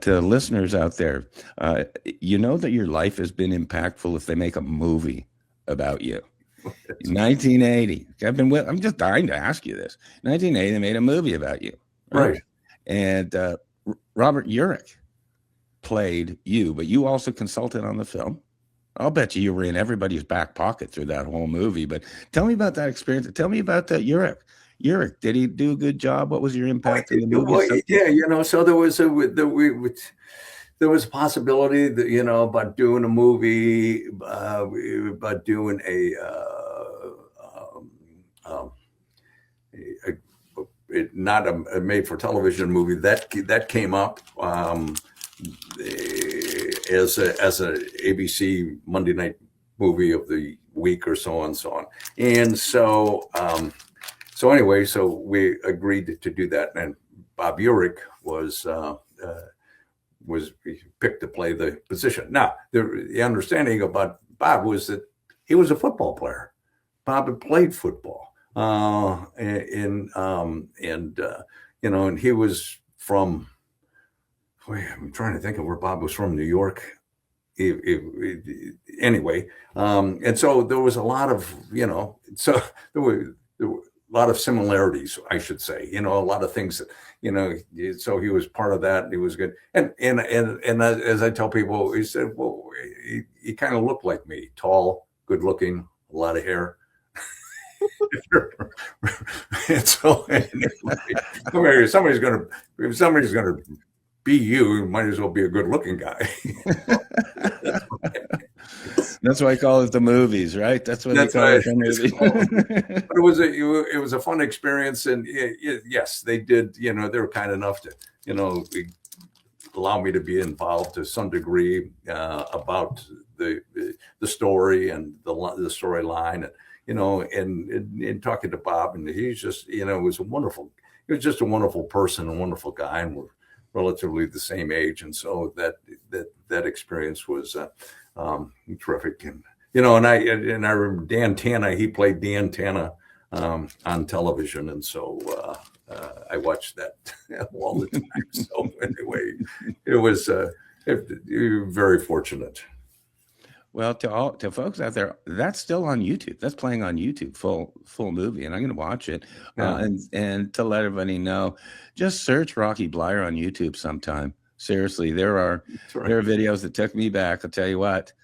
To listeners out there, you know that your life has been impactful if they make a movie about you. That's right. 1980. I'm just dying to ask you this. 1980, they made a movie about you, right? Right. And Robert Urich played you, but you also consulted on the film. I'll bet you were in everybody's back pocket through that whole movie. But tell me about that experience. Tell me about that Urich. Urich, did he do a good job? What was your impact in the movie? Well, yeah, so there was a possibility that about doing a movie, about doing um, a, not a made for television movie that came up as a ABC Monday night movie of the week, or so on and so on. And so anyway, so we agreed to do that, and Bob Urich was picked to play the position. Now, the understanding about Bob was that he was a football player. Bob had played football, and he was from. I'm trying to think of where Bob was from. New York. Anyway, and so there was a lot of so there were a lot of similarities, I should say. A lot of things that so he was part of that. And he was good, and as I tell people, he said, well, he kind of looked like me, tall, good looking, a lot of hair. And so anyway, if somebody's gonna be you might as well be a good looking guy. That's why I call it the movies, right? That's what they call right. it, the movie. But it was a fun experience, and yes, they did. They were kind enough to allow me to be involved to some degree about the story and the storyline, and and talking to Bob, and he's just was he was just a wonderful person, a wonderful guy, and we're relatively the same age, and so that experience was terrific. And I remember Dan Tana. He played Dan Tana on television, and so I watched that all the time. So anyway, it was very fortunate. Well, to folks out there, that's still on YouTube. That's playing on YouTube, full movie, and I'm going to watch it. Yeah. And to let everybody know, just search Rocky Bleier on YouTube sometime. Seriously, there are That's right. videos that took me back. I'll tell you what.